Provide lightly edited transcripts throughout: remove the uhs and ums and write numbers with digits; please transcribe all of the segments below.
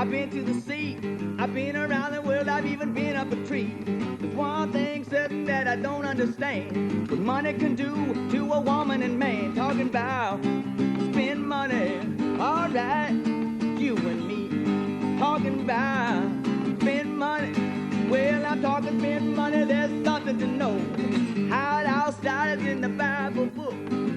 I've been to the sea, I've been around the world, I've even been up a tree. There's one thing certain that I don't understand, what money can do to a woman and man. Talking about spend money, alright, you and me. Talking about spend money, well, I'm talking spend money, there's something to know. How it all started in the Bible book.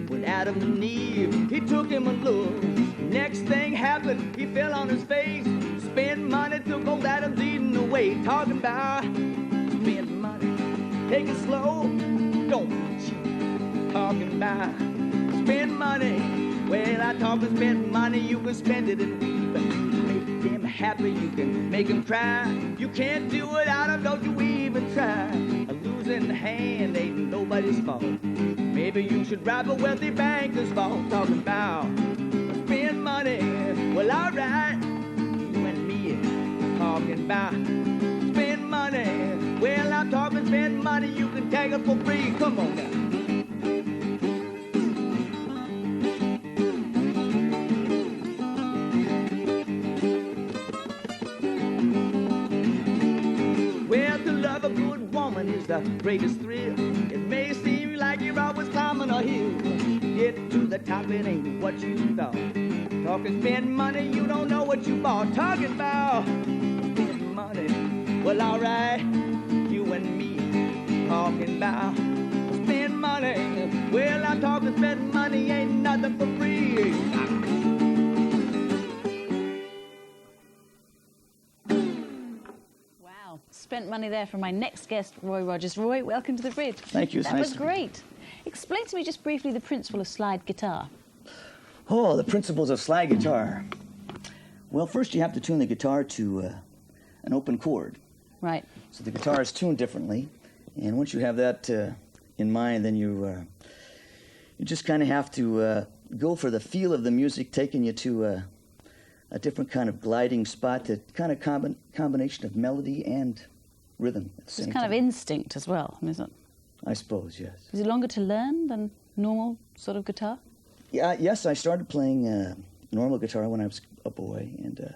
When Adam and Eve, he took him a look. Next thing happened, he fell on his face. Spend money, took old Adam's Eden away. Talking about spend money, take it slow, don't be cheap. Talking about spend money, well, I talk about spend money, you can spend it and weep. Make them happy, you can make them cry. You can't do it out of, don't you even try. A losing hand ain't nobody's fault. Maybe you should rob a wealthy banker's vault. Talking about spend money, well, alright, you and me. Talking about spend money, well, I'm talking spend money, you can take it for free. Come on now. Is the greatest thrill. It may seem like you're always climbing a hill. Get to the top, it ain't what you thought. Talking spend money, you don't know what you bought. Talking about spend money, well, alright, you and me. Talking about spend money, well, I'm talking spend money, ain't nothing for free. Spent money there for my next guest, Roy Rogers. Roy, welcome to the Bridge. Thank you. That was great. Explain to me just briefly the principle of slide guitar. Oh, the principles of slide guitar. Well, first you have to tune the guitar to an open chord. Right. So the guitar is tuned differently, and once you have that in mind, then you just kind of have to go for the feel of the music, taking you to a different kind of gliding spot, to kind of combination of melody and rhythm at the same time. It's kind of instinct as well, isn't it? I suppose, yes. Is it longer to learn than normal sort of guitar? Yeah, yes, I started playing normal guitar when I was a boy, and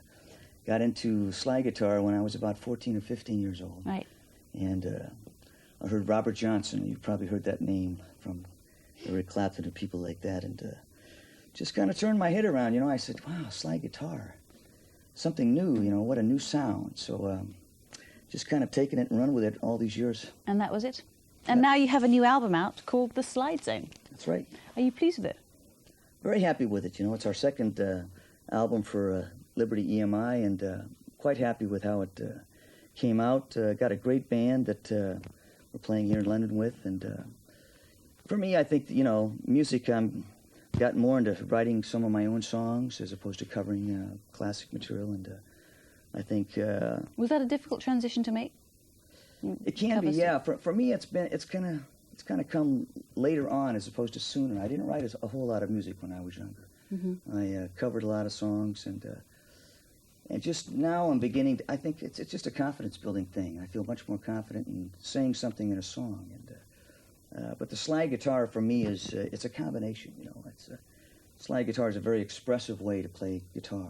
got into slide guitar when I was about 14 or 15 years old. Right. And I heard Robert Johnson. You've probably heard that name from Eric Clapton and people like that, and just kind of turned my head around. You know, I said, wow, slide guitar, something new, you know, what a new sound. So just kind of taking it and running with it all these years. And that was it? And now you have a new album out called The Slide Zone. That's right. Are you pleased with it? Very happy with it. You know, it's our second album for Liberty EMI, and quite happy with how it came out. Got a great band that we're playing here in London with, and for me, I think, you know, music, I'm gotten more into writing some of my own songs as opposed to covering classic material, and I think... was that a difficult transition to make? It can be, yeah. For me, it's kind of come later on as opposed to sooner. I didn't write a whole lot of music when I was younger. Mm-hmm. I covered a lot of songs, and just now I'm beginning to, I think it's just a confidence building thing. I feel much more confident in saying something in a song, and but the slide guitar for me is it's a combination. You know, slide guitar is a very expressive way to play guitar.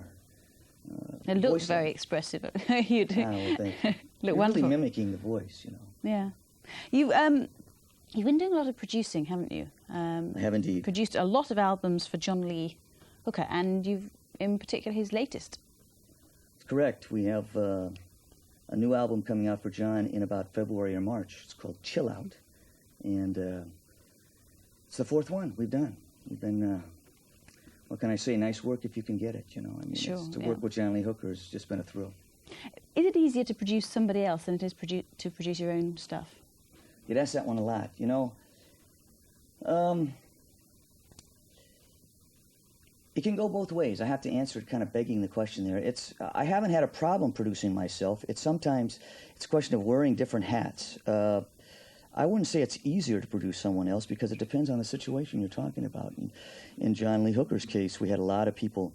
It looks very expressive. You do. Well, thank you. Look You're wonderful. really mimicking the voice, you know. Yeah. You've been doing a lot of producing, haven't you? I have indeed. Produced a lot of albums for John Lee Hooker, and you've, in particular, his latest. That's correct. We have a new album coming out for John in about February or March. It's called Chill Out, and it's the fourth one we've done. We've been, what can I say, nice work if you can get it, you know. I mean, sure, to work with John Lee Hooker has just been a thrill. Is it easier to produce somebody else than it is to produce your own stuff? Get asked that one a lot, you know. It can go both ways. I have to answer it kind of begging the question there. I haven't had a problem producing myself. Sometimes it's a question of wearing different hats. I wouldn't say it's easier to produce someone else because it depends on the situation you're talking about. In John Lee Hooker's case, we had a lot of people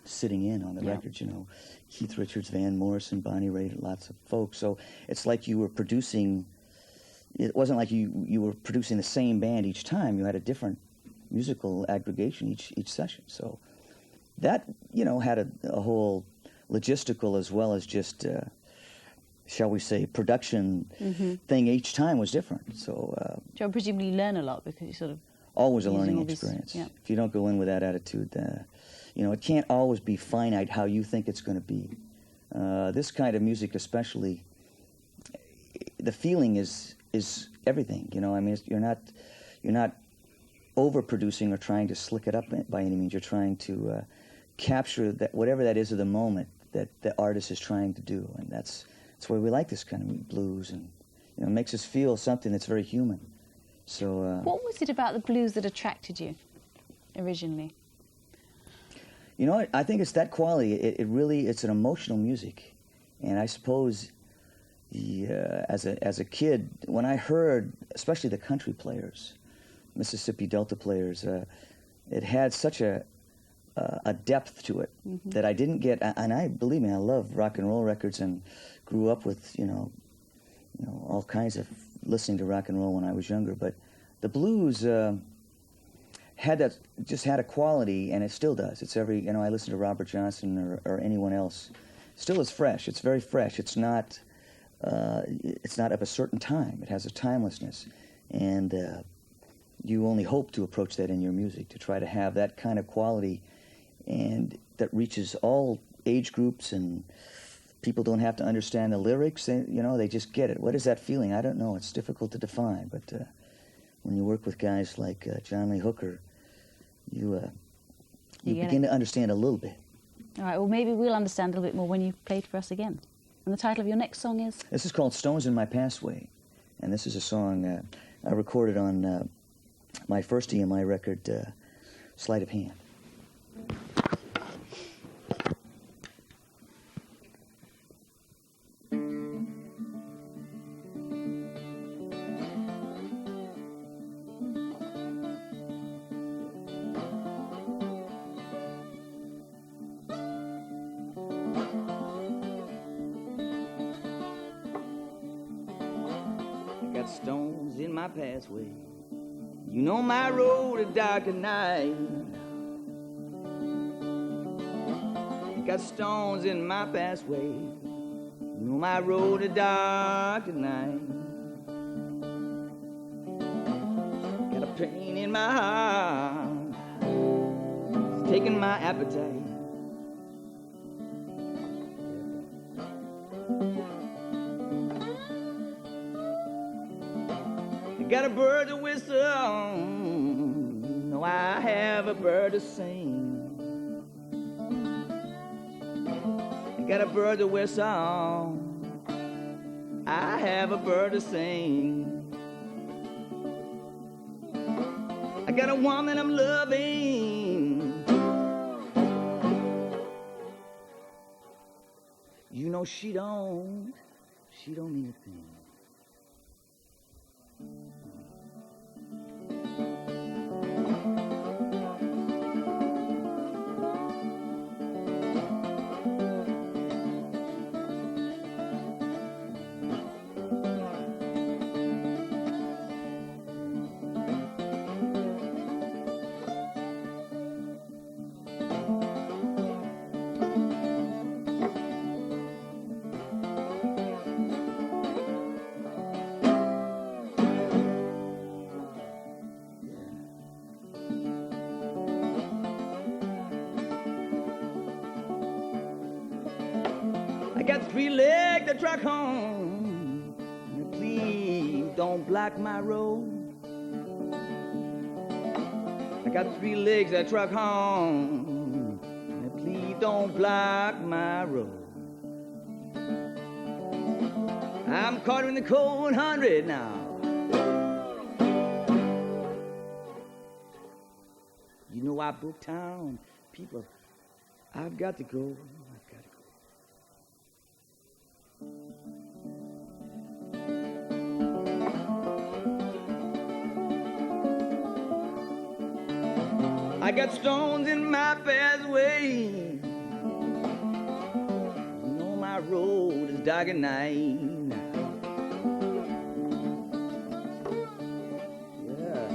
sitting in on the records, you know. Keith Richards, Van Morrison, Bonnie Raitt, lots of folks. So it's like you were producing, it wasn't like you were producing the same band each time. You had a different musical aggregation each session. So that, you know, had a whole logistical as well as just, shall we say, production thing each time was different. So Do you presumably learn a lot because you sort of always a using learning all these- experience. yeah. If you don't go in with that attitude, you know, it can't always be finite how you think it's going to be. This kind of music, especially, the feeling is everything. You know, I mean, you're not overproducing or trying to slick it up by any means. You're trying to capture that whatever that is of the moment that the artist is trying to do, and that's why we like this kind of blues, and you know, it makes us feel something that's very human. So. What was it about the blues that attracted you originally? You know, I think it's that quality. It really, it's an emotional music, and I suppose as a kid, when I heard, especially the country players, Mississippi Delta players, it had such a depth to it that I didn't get. And believe me, I love rock and roll records and grew up with you know all kinds of listening to rock and roll when I was younger. But the blues had a quality, and it still does. It's I listen to Robert Johnson or anyone else. Still is fresh. It's very fresh. It's not of a certain time. It has a timelessness, and you only hope to approach that in your music, to try to have that kind of quality, and that reaches all age groups, and people don't have to understand the lyrics. They just get it. What is that feeling? I don't know. It's difficult to define, but when you work with guys like John Lee Hooker, you begin to understand a little bit. All right, well, maybe we'll understand a little bit more when you play it for us again. And the title of your next song is? This is called Stones in My Passway, and this is a song I recorded on my first EMI record, Sleight of Hand. Got stones in my passway. You know my road is dark at night. Got stones in my passway. You know my road is dark at night. Got a pain in my heart. It's taking my appetite. Got a bird to whistle, no, I have a bird to sing. Got a bird to whistle, I have a bird to sing. I got a woman I'm loving, you know she don't need a thing. I got 3 legs that truck home. Please don't block my road. I got 3 legs that truck home. Please don't block my road. I'm caught in the cold 100 now. You know I book town. People, I've got to go. I got stones in my pathway. You know my road is dark at night. Yeah.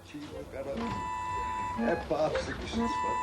cappuccino, got a popsicles.